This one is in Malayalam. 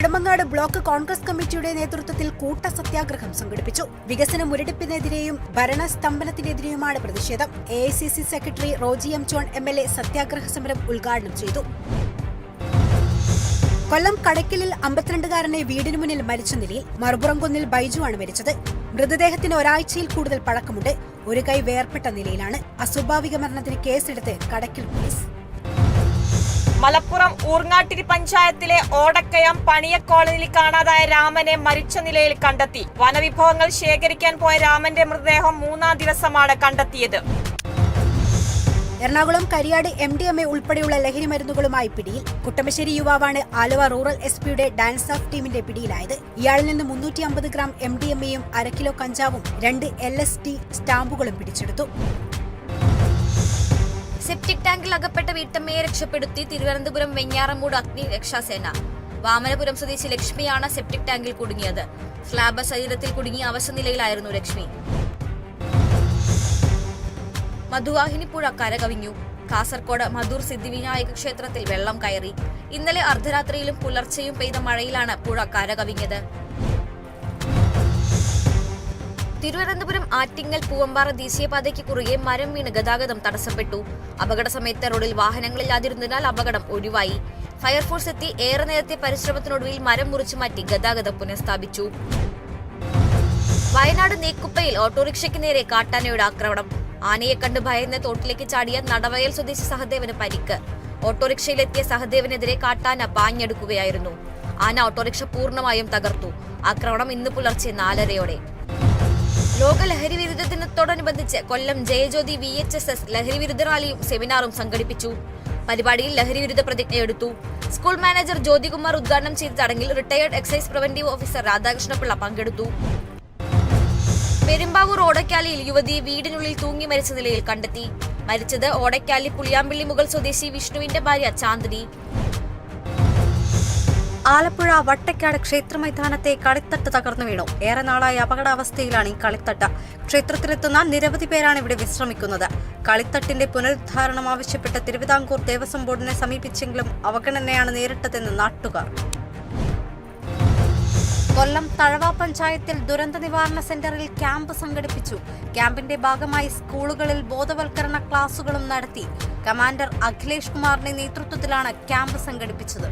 നെടുമങ്ങാട് ബ്ലോക്ക് കോൺഗ്രസ് കമ്മിറ്റിയുടെ നേതൃത്വത്തിൽ കൂട്ട സത്യാഗ്രഹം സംഘടിപ്പിച്ചു. വികസന മുരടിപ്പിനെതിരെയും ഭരണസ്തംഭനത്തിനെതിരെയുമാണ് പ്രതിഷേധം. AICC secretary Roji M John MLA സത്യാഗ്രഹ സമരം ഉദ്ഘാടനം ചെയ്തു. കൊല്ലം കടയ്ക്കലിൽ 52-കാരനെ വീടിനു മുന്നിൽ മരിച്ച നിലയിൽ, മറുപുറംകുന്നിൽ ബൈജു ആണ് മരിച്ചത്. മൃതദേഹത്തിന് ഒരാഴ്ചയിൽ കൂടുതൽ പഴക്കമുണ്ട്. ഒരു കൈ വേർപെട്ട നിലയിലാണ്. അസ്വാഭാവിക മരണത്തിന് കേസെടുത്ത് കടയ്ക്കൽ പോലീസ്. മലപ്പുറം ഊർങ്ങാട്ടിരി പഞ്ചായത്തിലെ ഓടക്കയം പണിയ കോളനിയിൽ കാണാതായ രാമനെ മരിച്ച നിലയിൽ കണ്ടെത്തി. വനവിഭവങ്ങൾ ശേഖരിക്കാൻ പോയ രാമന്റെ മൃതദേഹം 3-ാം ദിവസമാണ് കണ്ടെത്തിയത്. എറണാകുളം കരിയാട് MDMA ഉൾപ്പെടെയുള്ള ലഹരി മരുന്നുകളുമായി പിടിയിൽ. കുട്ടമശ്ശേരി യുവാവാണ് ആലുവ റൂറൽ SP-യുടെ ഡാൻസ് ഓഫ് ടീമിന്റെ പിടിയിലായത്. ഇയാളിൽ നിന്ന് 350 ഗ്രാം MDMA-യും 1/2 കിലോ കഞ്ചാവും 2 LSD സ്റ്റാമ്പുകളും പിടിച്ചെടുത്തു. സെപ്റ്റിക് ടാങ്കിൽ അകപ്പെട്ട വീട്ടമ്മയെ രക്ഷപ്പെടുത്തി തിരുവനന്തപുരം വെഞ്ഞാറമൂട് അഗ്നി രക്ഷാസേന. വാമനപുരം സ്വദേശി ലക്ഷ്മിയാണ് സെപ്റ്റിക് ടാങ്കിൽ കുടുങ്ങിയത്. സ്ലാബ് ശരീരത്തിൽ കുടുങ്ങിയ അവശനിലയിലായിരുന്നു ലക്ഷ്മി. മധുവാഹിനി പുഴ കരകവിഞ്ഞു. കാസർകോട് മധൂർ സിദ്ധിവിനായക ക്ഷേത്രത്തിൽ വെള്ളം കയറി. ഇന്നലെ അർദ്ധരാത്രിയിലും പുലർച്ചെയും പെയ്ത മഴയിലാണ് പുഴ കരകവിഞ്ഞത്. തിരുവനന്തപുരം ആറ്റിങ്ങൽ പൂവമ്പാറ ദേശീയപാതയ്ക്ക് കുറുകെ മരം വീണ് ഗതാഗതം തടസ്സപ്പെട്ടു. അപകട സമയത്ത് റോഡിൽ വാഹനങ്ങളില്ലാതിരുന്നതിനാൽ അപകടം ഒഴിവായി. ഫയർഫോഴ്സ് എത്തി ഏറെ നേരത്തെ പരിശ്രമത്തിനൊടുവിൽ മരം മുറിച്ചു മാറ്റി ഗതാഗതം പുനഃസ്ഥാപിച്ചു. വയനാട് നെക്കുപ്പയിൽ ഓട്ടോറിക്ഷയ്ക്ക് നേരെ കാട്ടാനയുടെ ആക്രമണം. ആനയെ കണ്ട് ഭയന്ന് തോട്ടിലേക്ക് ചാടിയ നടവയൽ സ്വദേശി സഹദേവന് പരിക്ക്. ഓട്ടോറിക്ഷയിലെത്തിയ സഹദേവനെതിരെ കാട്ടാന പാഞ്ഞെടുക്കുകയായിരുന്നു. ആന ഓട്ടോറിക്ഷ പൂർണ്ണമായും തകർത്തു. ആക്രമണം ഇന്ന് പുലർച്ചെ 4:30-ഓടെ. ലോക ലഹരി വിരുദ്ധ ദിനത്തോടനുബന്ധിച്ച് കൊല്ലം ജയജ്യോതി VHSS ലഹരി വിരുദ്ധ റാലിയും സെമിനാറും സംഘടിപ്പിച്ചു. പരിപാടിയിൽ ലഹരി വിരുദ്ധ പ്രതിജ്ഞയെടുത്തു. സ്കൂൾ മാനേജർ ജ്യോതികുമാർ ഉദ്ഘാടനം ചെയ്ത ചടങ്ങിൽ retired excise preventive officer Radhakrishna Pillai പങ്കെടുത്തു. പെരുമ്പാവൂർ ഓടക്കാലിയിൽ യുവതിയെ വീടിനുള്ളിൽ തൂങ്ങി മരിച്ച നിലയിൽ കണ്ടെത്തി. മരിച്ചത് ഓടക്കാലി പുളിയാമ്പള്ളി മുകൾ സ്വദേശി വിഷ്ണുവിന്റെ ഭാര്യ ചാന്ദിനി. ആലപ്പുഴ വട്ടക്കാട് ക്ഷേത്ര മൈതാനത്തെ കളിത്തട്ട് തകർന്നു വീണു. ഏറെ നാളായി അപകടാവസ്ഥയിലാണ് ഈ കളിത്തട്ട്. ക്ഷേത്രത്തിലെത്തുന്ന നിരവധി പേരാണ് ഇവിടെ വിശ്രമിക്കുന്നത്. കളിത്തട്ടിന്റെ പുനരുദ്ധാരണം ആവശ്യപ്പെട്ട് തിരുവിതാംകൂർ ദേവസ്വം ബോർഡിനെ സമീപിച്ചെങ്കിലും അവഗണനയാണ് നേരിട്ടതെന്ന് നാട്ടുകാർ. കൊല്ലം തഴവ പഞ്ചായത്തിൽ ദുരന്ത നിവാരണ സെന്ററിൽ ക്യാമ്പ് സംഘടിപ്പിച്ചു. ക്യാമ്പിന്റെ ഭാഗമായി സ്കൂളുകളിൽ ബോധവൽക്കരണ ക്ലാസുകളും നടത്തി. കമാൻഡർ അഖിലേഷ് കുമാറിന്റെ നേതൃത്വത്തിലാണ് ക്യാമ്പ് സംഘടിപ്പിച്ചത്.